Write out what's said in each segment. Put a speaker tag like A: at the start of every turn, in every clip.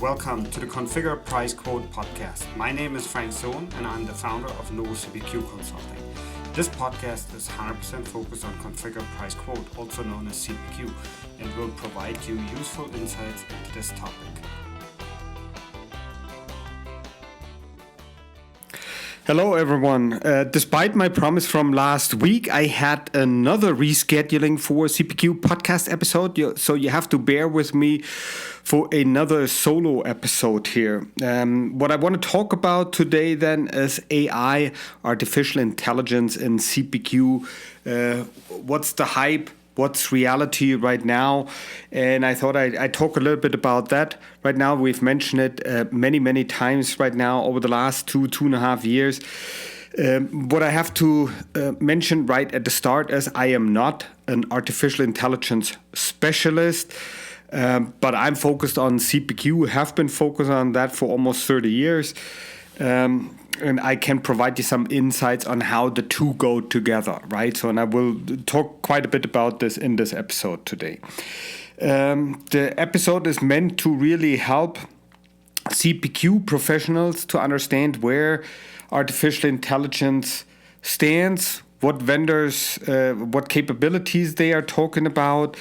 A: Welcome to the Configure Price Quote Podcast. My name is Frank Sohn and I'm the founder of CPQ Consulting. This podcast is 100% focused on Configure Price Quote, also known as CPQ, and will provide you useful insights into this topic.
B: Hello everyone. Despite my promise from last week, I had another rescheduling for CPQ podcast episode, so you have to bear with me for another solo episode here. What I want to talk about today then is AI, artificial intelligence in CPQ. What's the hype? What's reality right now? And I thought I'd talk a little bit about that. Right now, we've mentioned it many times right now over the last 2.5 years. What I have to mention right at the start is I am not an artificial intelligence specialist, but I'm focused on CPQ, have been focused on that for almost 30 years. And I can provide you some insights on how the two go together, right? So, and I will talk quite a bit about this in this episode today. The episode is meant to really help CPQ professionals to understand where artificial intelligence stands, what vendors, what capabilities they are talking about,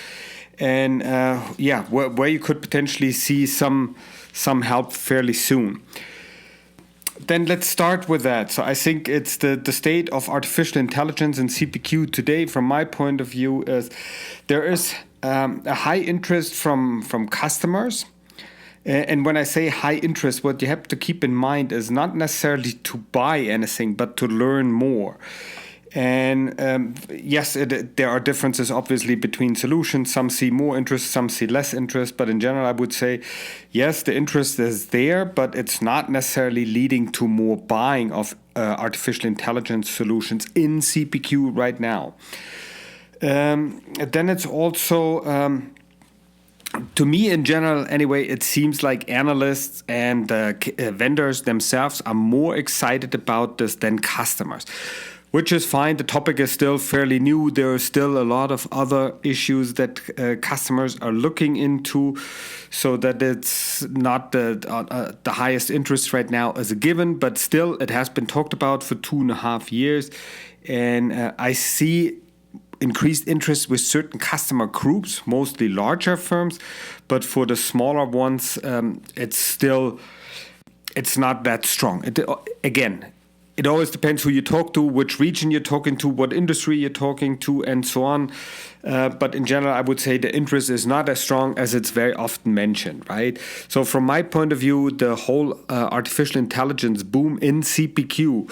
B: and where you could potentially see some help fairly soon. Then let's start with that. So I think it's the state of artificial intelligence in CPQ today, from my point of view, is there is a high interest from customers. And when I say high interest, what you have to keep in mind is not necessarily to buy anything, but to learn more. And yes, there are differences obviously between solutions. Some see more interest, some see less interest. But in general, I would say, yes, the interest is there, but it's not necessarily leading to more buying of artificial intelligence solutions in CPQ right now. Then it's also, to me in general anyway, it seems like analysts and vendors themselves are more excited about this than customers. Which is fine. The topic is still fairly new. There are still a lot of other issues that customers are looking into, so that it's not the highest interest right now as a given, but still it has been talked about for 2.5 years. And I see increased interest with certain customer groups, mostly larger firms, but for the smaller ones, it's not that strong. It always depends who you talk to, which region you're talking to, what industry you're talking to, and so on. But in general, I would say the interest is not as strong as it's very often mentioned, right? So from my point of view, the whole artificial intelligence boom in CPQ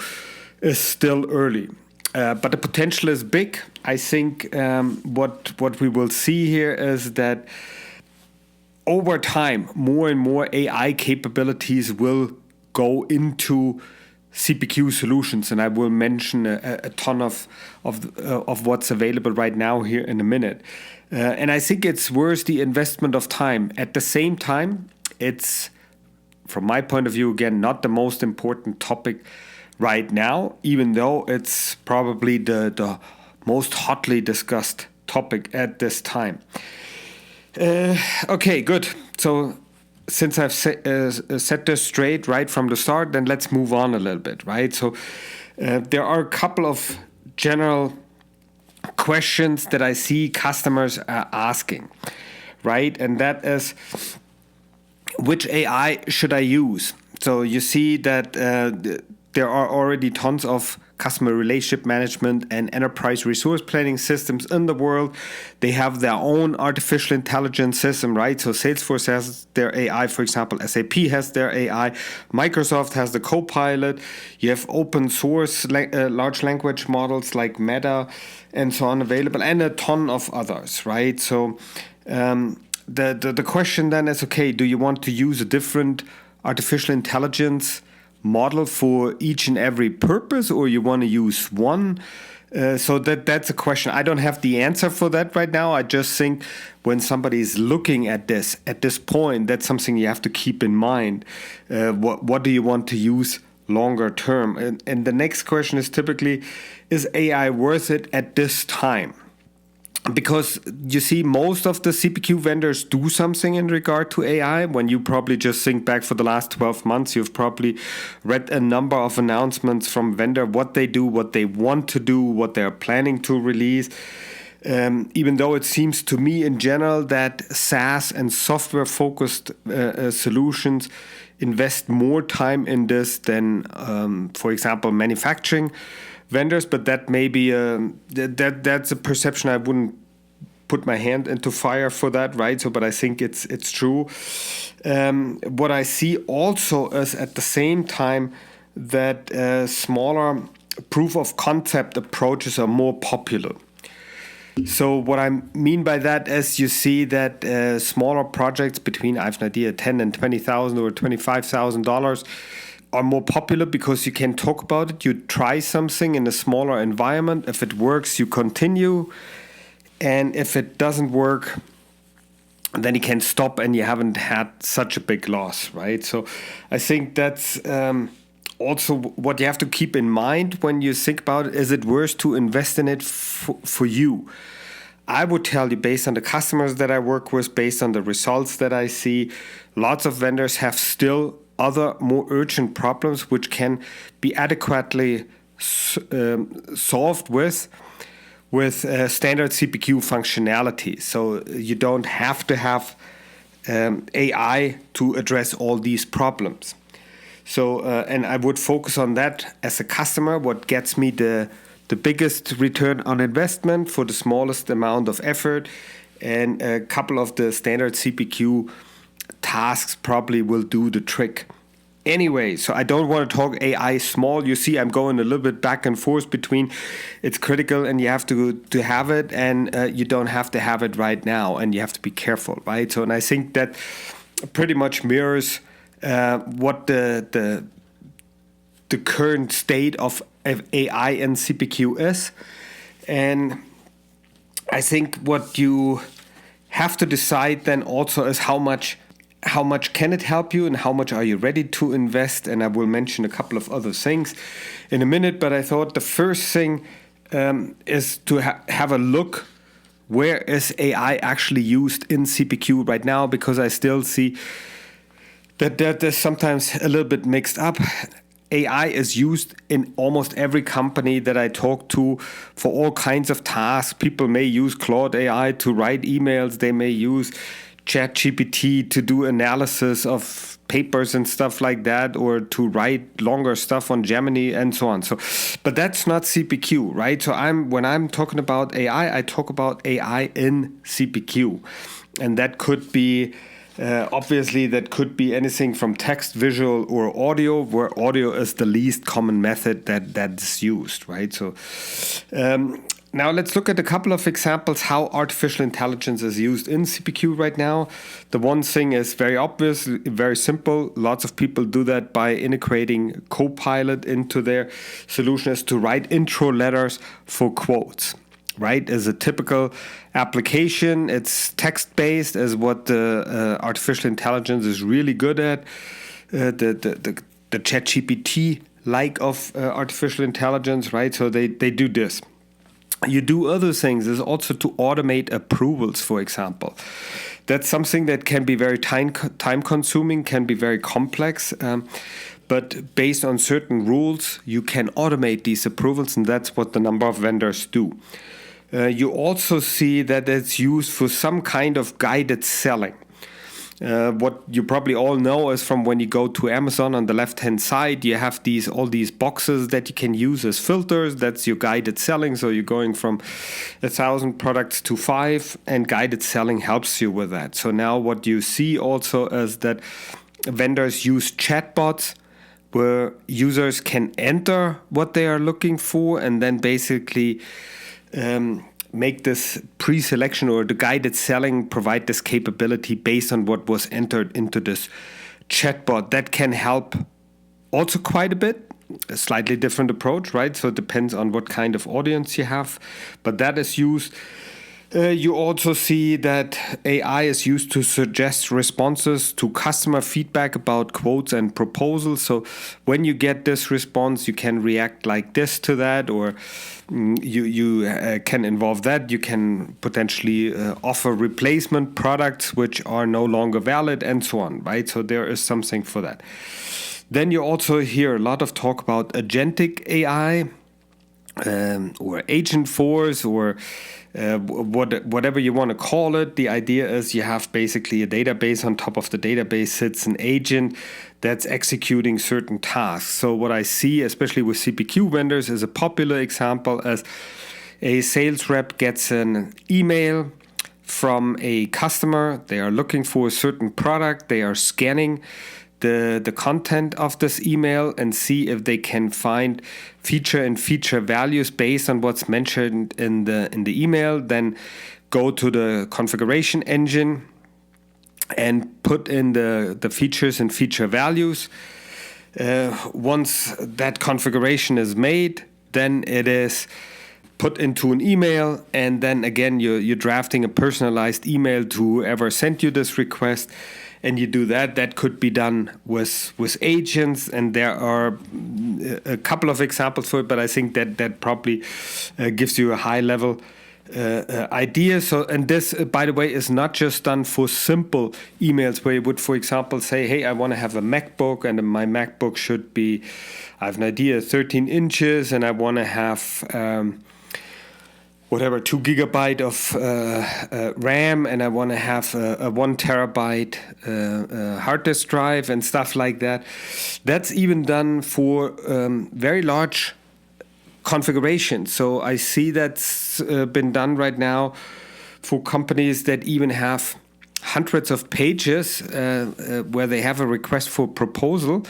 B: is still early. But the potential is big. I think what we will see here is that over time, more and more AI capabilities will go into CPQ solutions, and I will mention a ton of what's available right now here in a minute. And I think it's worth the investment of time. At the same time, it's, from my point of view, again, not the most important topic right now, even though it's probably the most hotly discussed topic at this time. Okay, good. So since I've set this straight right from the start, then let's move on a little bit, right? So there are a couple of general questions that I see customers are asking, right? And that is, which AI should I use? So you see that there are already tons of customer relationship management and enterprise resource planning systems in the world. They have their own artificial intelligence system, right? So Salesforce has their AI, for example. SAP has their AI. Microsoft has the Copilot. You have open source large language models like Meta and so on available, and a ton of others, right? So the question then is, okay, do you want to use a different artificial intelligence model for each and every purpose, or you want to use one? So that's a question. I don't have the answer for that right now. I just think when somebody is looking at this point, that's something you have to keep in mind. What do you want to use longer term? And the next question is typically, is AI worth it at this time? because you see, most of the CPQ vendors do something in regard to AI. When you probably just think back for the last 12 months, you've probably read a number of announcements from vendor, what they do, what they want to do, what they're planning to release. Even though it seems to me in general that SaaS and software-focused solutions invest more time in this than, for example, manufacturing vendors, but that may be that's a perception. I wouldn't put my hand into fire for that, right? So, but I think it's true. What I see also is at the same time that smaller proof of concept approaches are more popular. So what I mean by that is you see that smaller projects between, I have an idea, $10,000 and $20,000 or $25,000 are more popular because you can talk about it. You try something in a smaller environment. If it works, you continue. And if it doesn't work, then you can stop and you haven't had such a big loss, right? So I think that's also what you have to keep in mind when you think about it. Is it worth to invest in it for you? I would tell you, based on the customers that I work with, based on the results that I see, lots of vendors have still other more urgent problems which can be adequately solved with standard CPQ functionality. So you don't have to have AI to address all these problems. So, and I would focus on that as a customer, what gets me the biggest return on investment for the smallest amount of effort, and a couple of the standard CPQ tasks probably will do the trick. Anyway, so I don't want to talk AI small. You see, I'm going a little bit back and forth between it's critical and you have to have it, and you don't have to have it right now, and you have to be careful, right? So, and I think that pretty much mirrors what the current state of AI and CPQ is. And I think what you have to decide then also is how much can it help you and how much are you ready to invest. And I will mention a couple of other things in a minute, but I thought the first thing is to have a look, where is AI actually used in CPQ right now, because I still see that there's sometimes a little bit mixed up. AI is used in almost every company that I talk to for all kinds of tasks. People may use Claude AI to write emails. They may use ChatGPT to do analysis of papers and stuff like that, or to write longer stuff on Gemini and so on. So, but that's not CPQ, right? So when I'm talking about AI, I talk about AI in CPQ, and that could be obviously that could be anything from text, visual, or audio, where audio is the least common method that's used, right? So now let's look at a couple of examples how artificial intelligence is used in CPQ right now. The one thing is very obvious, very simple. Lots of people do that by integrating Copilot into their solution, is to write intro letters for quotes. Right, as a typical application, it's text-based, as what the artificial intelligence is really good at. The ChatGPT like of artificial intelligence, right? So they do this. You do other things, is also to automate approvals, for example. That's something that can be very time-consuming, can be very complex. But based on certain rules, you can automate these approvals, and that's what the number of vendors do. You also see that it's used for some kind of guided selling. What you probably all know is from when you go to Amazon, on the left-hand side, you have all these boxes that you can use as filters. That's your guided selling. So you're going from 1,000 products to 5, and guided selling helps you with that. So now what you see also is that vendors use chatbots, where users can enter what they are looking for, and then basically make this pre-selection, or the guided selling provide this capability based on what was entered into this chatbot. That can help also quite a bit. A slightly different approach, right? So it depends on what kind of audience you have, but that is used. You also see that AI is used to suggest responses to customer feedback about quotes and proposals. So when you get this response, you can react like this to that, or you can involve that. You can potentially offer replacement products which are no longer valid, and so on, right? So there is something for that. Then you also hear a lot of talk about agentic AI. Or agent force, or whatever you want to call it. The idea is you have basically a database. On top of the database sits an agent that's executing certain tasks. So what I see, especially with CPQ vendors, is a popular example as a sales rep gets an email from a customer. They are looking for a certain product. They are scanning the content of this email and see if they can find feature values based on what's mentioned in the email. Then go to the configuration engine and put in the features and feature values. Once that configuration is made, then it is put into an email, and then again you're drafting a personalized email to whoever sent you this request. And you do that. That could be done with agents, and there are a couple of examples for it. But I think that probably gives you a high level idea. So, and this, by the way, is not just done for simple emails where you would, for example, say, "Hey, I want to have a MacBook, and my MacBook should be, I have an idea, 13 inches, and I want to have." 2 gigabyte of RAM, and I want to have a 1 terabyte hard disk drive and stuff like that. That's even done for very large configurations. So I see that's been done right now for companies that even have hundreds of pages where they have a request for proposal.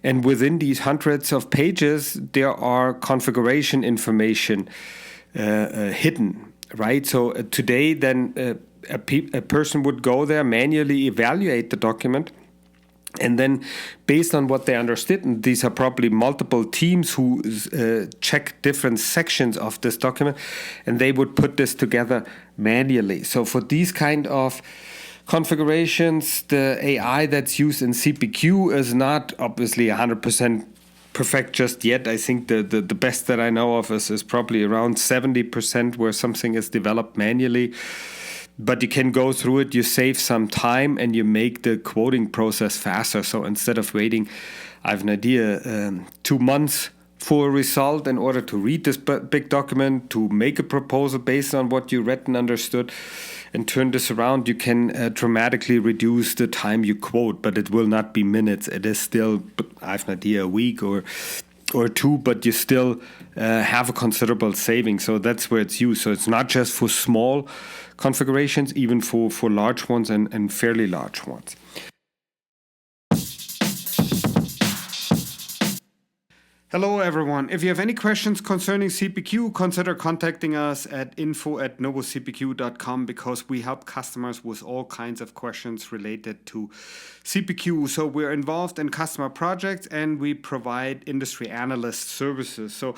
B: And within these hundreds of pages, there are configuration information hidden, right? So today, then a person would go there, manually evaluate the document, and then based on what they understood, and these are probably multiple teams who check different sections of this document, and they would put this together manually. So for these kind of configurations, the AI that's used in CPQ is not obviously 100% perfect just yet. I think the best that I know of is probably around 70% where something is developed manually. But you can go through it, you save some time, and you make the quoting process faster. So instead of waiting, I have an idea, 2 months for a result in order to read this big document, to make a proposal based on what you read and understood, and turn this around, you can dramatically reduce the time you quote, but it will not be minutes. It is still, I have an idea, a week or 2, but you still have a considerable saving. So that's where it's used. So it's not just for small configurations, even for large ones and fairly large ones. Hello everyone. If you have any questions concerning CPQ, consider contacting us at info@novocpq.com, because we help customers with all kinds of questions related to CPQ. So we're involved in customer projects and we provide industry analyst services. So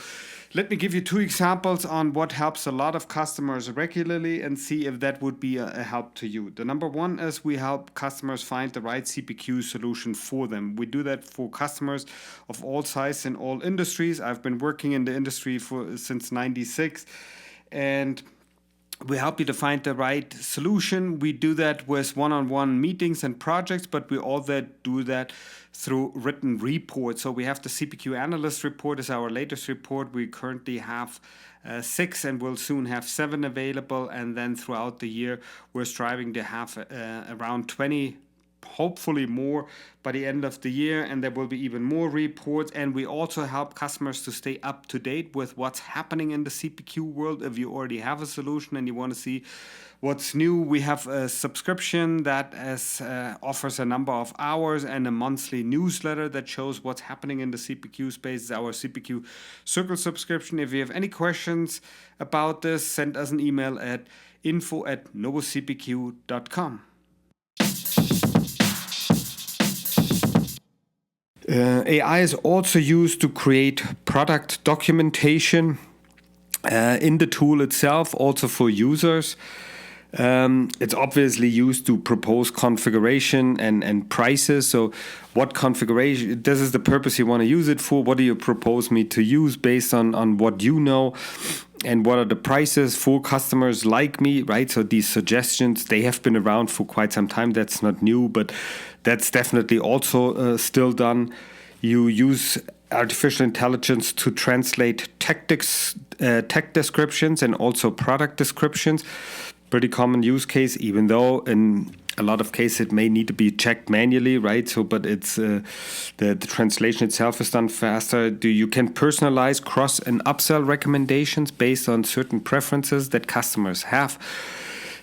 B: let me give you 2 examples on what helps a lot of customers regularly and see if that would be a help to you. The number one is we help customers find the right CPQ solution for them. We do that for customers of all sizes in all industries. I've been working in the industry since '96, and we help you to find the right solution. We do that with one-on-one meetings and projects, but we also do that through written reports. So we have the CPQ analyst report is our latest report. We currently have 6 and we'll soon have 7 available. And then throughout the year, we're striving to have around 20, hopefully more by the end of the year, and there will be even more reports. And we also help customers to stay up to date with what's happening in the CPQ world. If you already have a solution and you want to see what's new, we have a subscription that offers a number of hours and a monthly newsletter that shows what's happening in the CPQ space. It's our CPQ Circle subscription. If you have any questions about this, send us an email at info@novocpq.com. AI is also used to create product documentation. in the tool itself, also for users. It's obviously used to propose configuration and prices. So what configuration, this is the purpose you want to use it for. What do you propose me to use based on what you know? And what are the prices for customers like me, right? So these suggestions, they have been around for quite some time. That's not new, but that's definitely also still done. You use artificial intelligence to translate tech descriptions and also product descriptions. Pretty common use case, even though in a lot of cases it may need to be checked manually, right? So, but it's the translation itself is done faster. You can personalize cross and upsell recommendations based on certain preferences that customers have.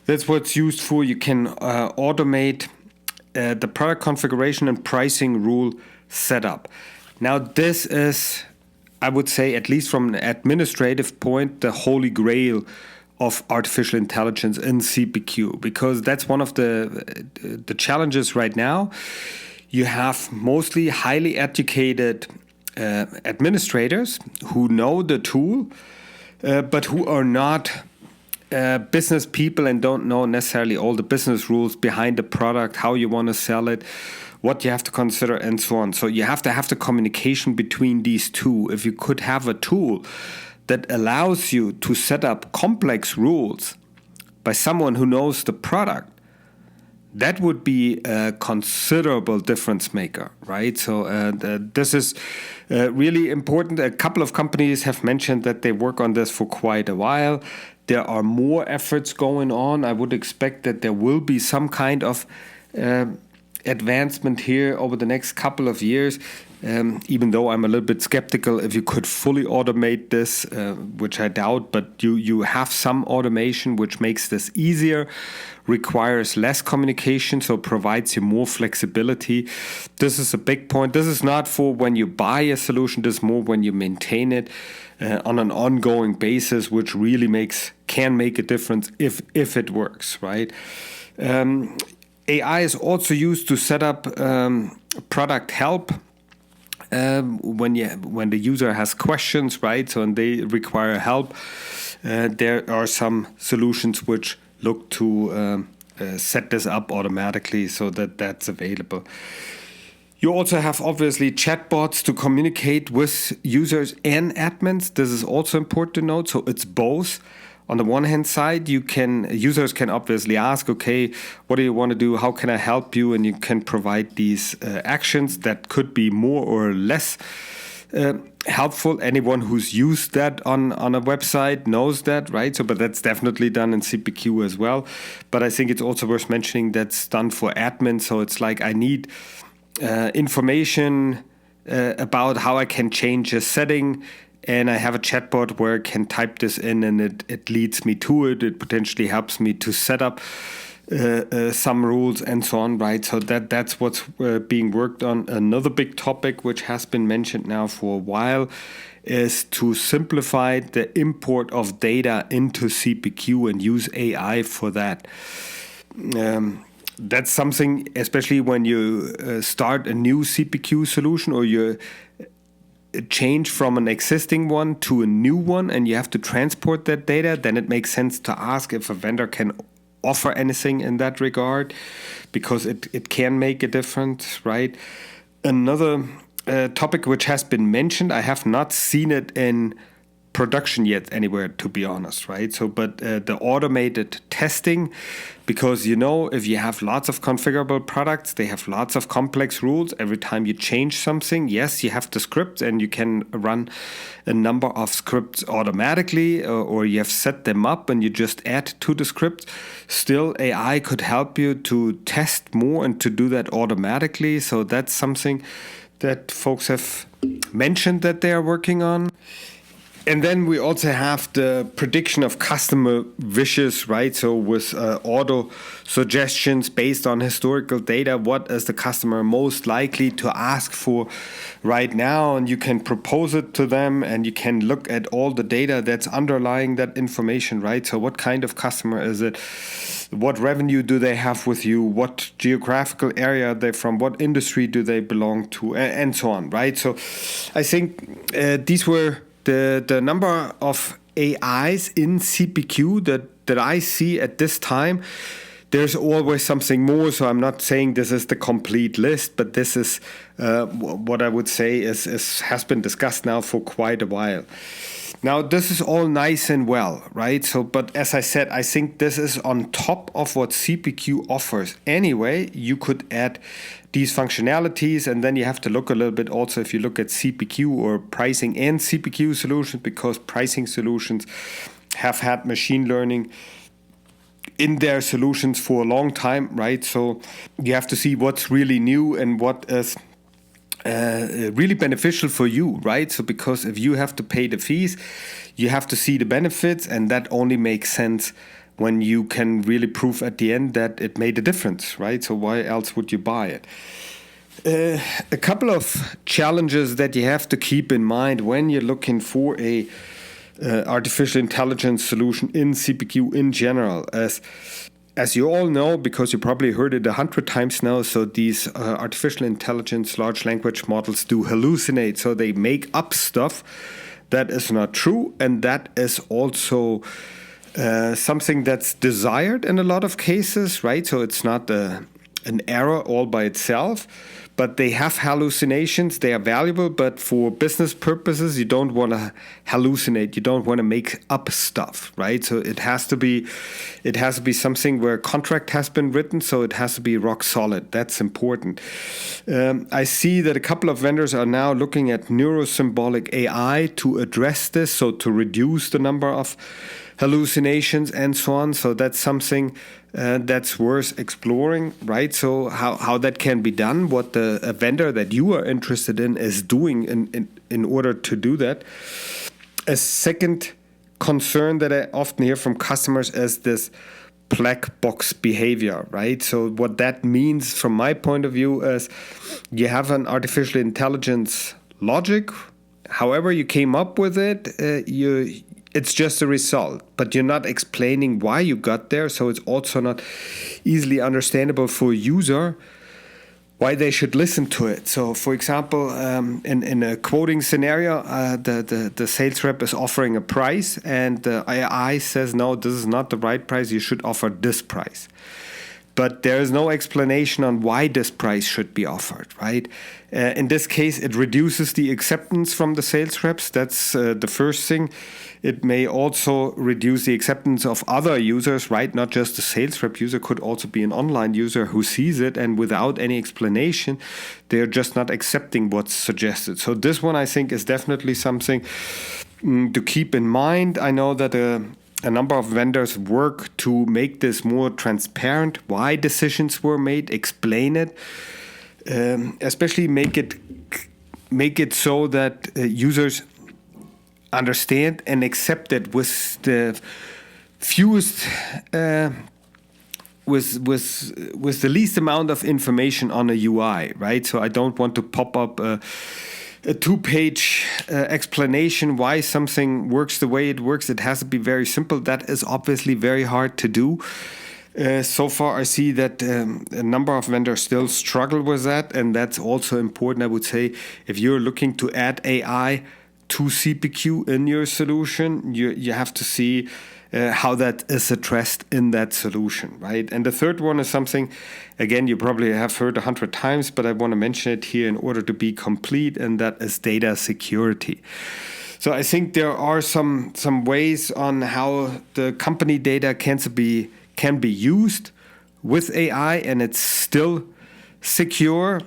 B: That's what it's used for. You can automate the product configuration and pricing rule setup. Now, this is, I would say, at least from an administrative point, the holy grail of artificial intelligence in CPQ, because that's one of the challenges right now. You have mostly highly educated administrators who know the tool, but who are not business people and don't know necessarily all the business rules behind the product, how you want to sell it, what you have to consider, and so on. So you have to have the communication between these two. If you could have a tool that allows you to set up complex rules by someone who knows the product, that would be a considerable difference maker, right? So this is really important. A couple of companies have mentioned that they work on this for quite a while. There are more efforts going on. I would expect that there will be some kind of advancement here over the next couple of years. Even though I'm a little bit skeptical if you could fully automate this, which I doubt, but you have some automation which makes this easier, requires less communication, so provides you more flexibility. This is a big point. This is not for when you buy a solution, this is more when you maintain it on an ongoing basis, which really can make a difference if it works, right? AI is also used to set up product help. When the user has questions, right? So and they require help, there are some solutions which look to set this up automatically so that that's available. You also have obviously chatbots to communicate with users and admins. This is also important to note. So it's both. On the one hand side, users can obviously ask, okay, what do you want to do? How can I help you? And you can provide these actions that could be more or less helpful. Anyone who's used that on a website knows that, right? So, but that's definitely done in CPQ as well. But I think it's also worth mentioning that's done for admin. So it's like I need information about how I can change a setting. And I have a chatbot where I can type this in and it leads me to it. It potentially helps me to set up some rules and so on, right? So that's what's being worked on. Another big topic which has been mentioned now for a while is to simplify the import of data into CPQ and use AI for that. That's something, especially when you start a new CPQ solution or you change from an existing one to a new one and you have to transport that data, then it makes sense to ask if a vendor can offer anything in that regard, because it can make a difference, right? Another topic which has been mentioned, I have not seen it in production yet anywhere, to be honest, right? So, but the automated testing, because if you have lots of configurable products, they have lots of complex rules. Every time you change something, yes, you have the script and you can run a number of scripts automatically, or you have set them up and you just add to the script. Still, AI could help you to test more and to do that automatically. So that's something that folks have mentioned that they are working on. And then we also have the prediction of customer wishes, right? So with auto suggestions based on historical data, what is the customer most likely to ask for right now? And you can propose it to them and you can look at all the data that's underlying that information, right? So what kind of customer is it? What revenue do they have with you? What geographical area are they from? What industry do they belong to? And so on, right? So I think these were the number of AIs in CPQ that I see at this time. There's always something more, so I'm not saying this is the complete list, but this is what I would say has been discussed now for quite a while. Now, this is all nice and well, right? So, but as I said, I think this is on top of what CPQ offers. Anyway, you could add these functionalities, and then you have to look a little bit also if you look at CPQ or pricing and CPQ solutions, because pricing solutions have had machine learning in their solutions for a long time, right? So you have to see what's really new and what is really beneficial for you, right? So because if you have to pay the fees, you have to see the benefits, and that only makes sense when you can really prove at the end that it made a difference, right? So why else would you buy it? A couple of challenges that you have to keep in mind when you're looking for a artificial intelligence solution in CPQ in general. As you all know, because you probably heard it 100 times now, so these artificial intelligence large language models do hallucinate. So they make up stuff that is not true, and that is also something that's desired in a lot of cases, right? So it's not an error all by itself, but they have hallucinations. They are valuable, but for business purposes, you don't want to hallucinate. You don't want to make up stuff, right? So it has to be something where a contract has been written, so it has to be rock solid. That's important. I see that a couple of vendors are now looking at neurosymbolic AI to address this, so to reduce the number of hallucinations and so on. So that's something that's worth exploring, right? So how that can be done, what a vendor that you are interested in is doing in order to do that. A second concern that I often hear from customers is this black box behavior, right? So what that means from my point of view is you have an artificial intelligence logic. However you came up with it, it's just a result, but you're not explaining why you got there. So it's also not easily understandable for a user why they should listen to it. So, for example, in a quoting scenario, the sales rep is offering a price, and the AI says, no, this is not the right price. You should offer this price. But there is no explanation on why this price should be offered, right? In this case, it reduces the acceptance from the sales reps. That's the first thing. It may also reduce the acceptance of other users, right? Not just the sales rep user, could also be an online user who sees it, and without any explanation, they're just not accepting what's suggested. So this one, I think, is definitely something to keep in mind. I know that a number of vendors work to make this more transparent, why decisions were made, explain it, especially make it so that users understand and accept it with the fewest, with the least amount of information on a UI, right? So I don't want to pop up a two-page explanation why something works the way it works. It has to be very simple. That is obviously very hard to do. So far, I see that a number of vendors still struggle with that, and that's also important, I would say. If you're looking to add AI to CPQ in your solution, you have to see how that is addressed in that solution, right? And the third one is something, again, you probably have heard 100 times, but I want to mention it here in order to be complete, and that is data security. So I think there are some ways on how the company data can be used with AI, and it's still secure.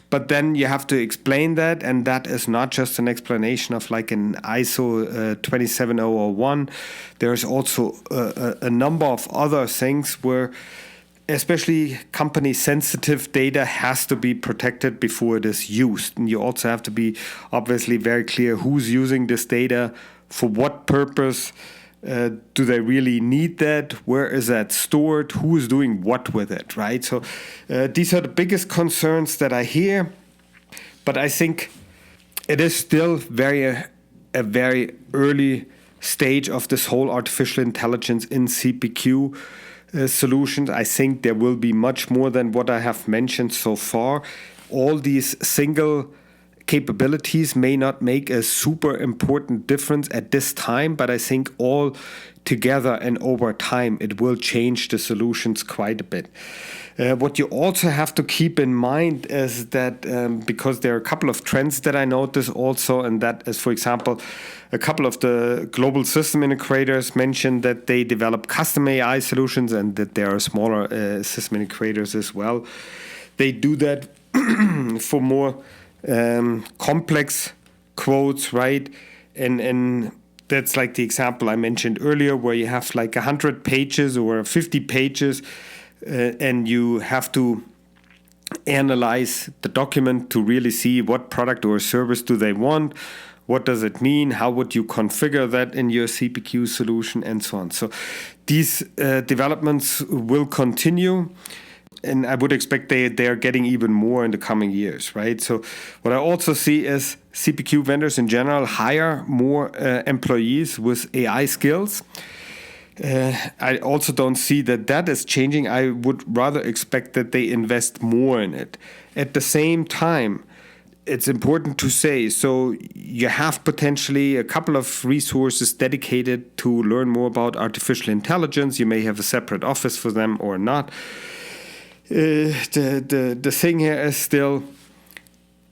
B: But then you have to explain that, and that is not just an explanation of like an ISO 27001. There's also a number of other things where especially company-sensitive data has to be protected before it is used. And you also have to be obviously very clear who's using this data, for what purpose. Do they really need that? Where is that stored? Who is doing what with it, right? So these are the biggest concerns that I hear. But I think it is still a very early stage of this whole artificial intelligence in CPQ solutions. I think there will be much more than what I have mentioned so far. All these single capabilities may not make a super important difference at this time, but I think all together and over time it will change the solutions quite a bit. What you also have to keep in mind is that because there are a couple of trends that I notice also, and that is, for example, a couple of the global system integrators mentioned that they develop custom AI solutions and that there are smaller system integrators as well. They do that for more complex quotes, right? And that's like the example I mentioned earlier, where you have like 100 pages or 50 pages, and you have to analyze the document to really see what product or service do they want, what does it mean, how would you configure that in your CPQ solution, and so on. So these developments will continue, and I would expect they are getting even more in the coming years, right? So what I also see is CPQ vendors in general hire more employees with AI skills. I also don't see that is changing. I would rather expect that they invest more in it. At the same time, it's important to say, so you have potentially a couple of resources dedicated to learn more about artificial intelligence. You may have a separate office for them or not. The thing here is still,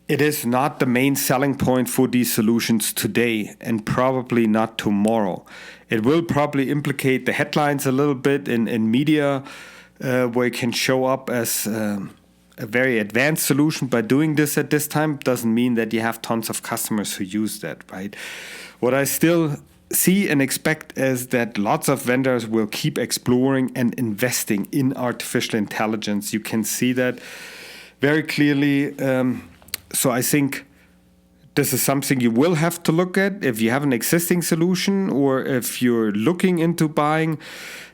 B: it is not the main selling point for these solutions today, and probably not tomorrow. It will probably implicate the headlines a little bit in media, where it can show up as a very advanced solution by doing this at this time. Doesn't mean that you have tons of customers who use that, right? What I still see and expect is that lots of vendors will keep exploring and investing in artificial intelligence. You can see that very clearly. So I think this is something you will have to look at if you have an existing solution, or if you're looking into buying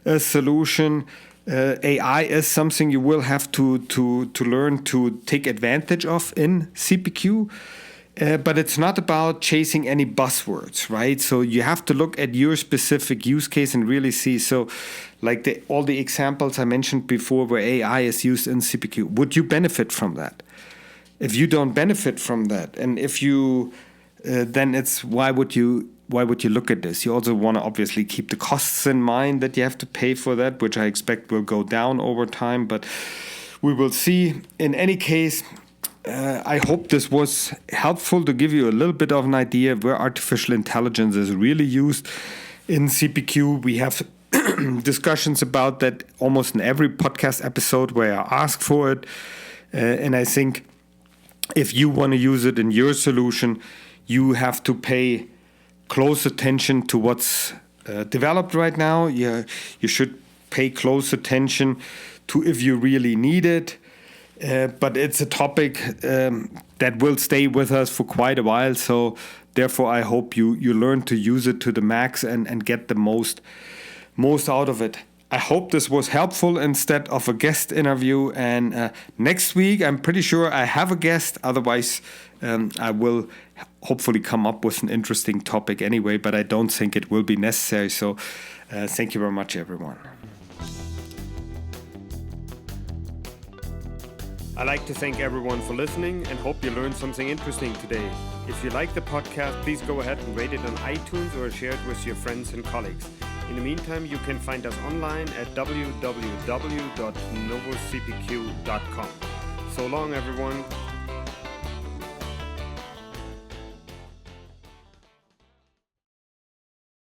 B: a solution. AI is something you will have to learn to take advantage of in CPQ. But it's not about chasing any buzzwords, right? So you have to look at your specific use case and really see. So like all the examples I mentioned before where AI is used in CPQ, would you benefit from that? If you don't benefit from that, and if you, then it's why would you look at this? You also want to obviously keep the costs in mind that you have to pay for that, which I expect will go down over time, but we will see. In any case, I hope this was helpful to give you a little bit of an idea of where artificial intelligence is really used in CPQ. We have discussions about that almost in every podcast episode where I ask for it, and I think if you want to use it in your solution, you have to pay close attention to what's developed right now. You should pay close attention to if you really need it. But it's a topic that will stay with us for quite a while. So therefore, I hope you learn to use it to the max and get the most out of it. I hope this was helpful instead of a guest interview. And next week, I'm pretty sure I have a guest. Otherwise, I will hopefully come up with an interesting topic anyway, but I don't think it will be necessary. So thank you very much, everyone.
A: I'd like to thank everyone for listening and hope you learned something interesting today. If you like the podcast, please go ahead and rate it on iTunes or share it with your friends and colleagues. In the meantime, you can find us online at www.novocpq.com. So long, everyone.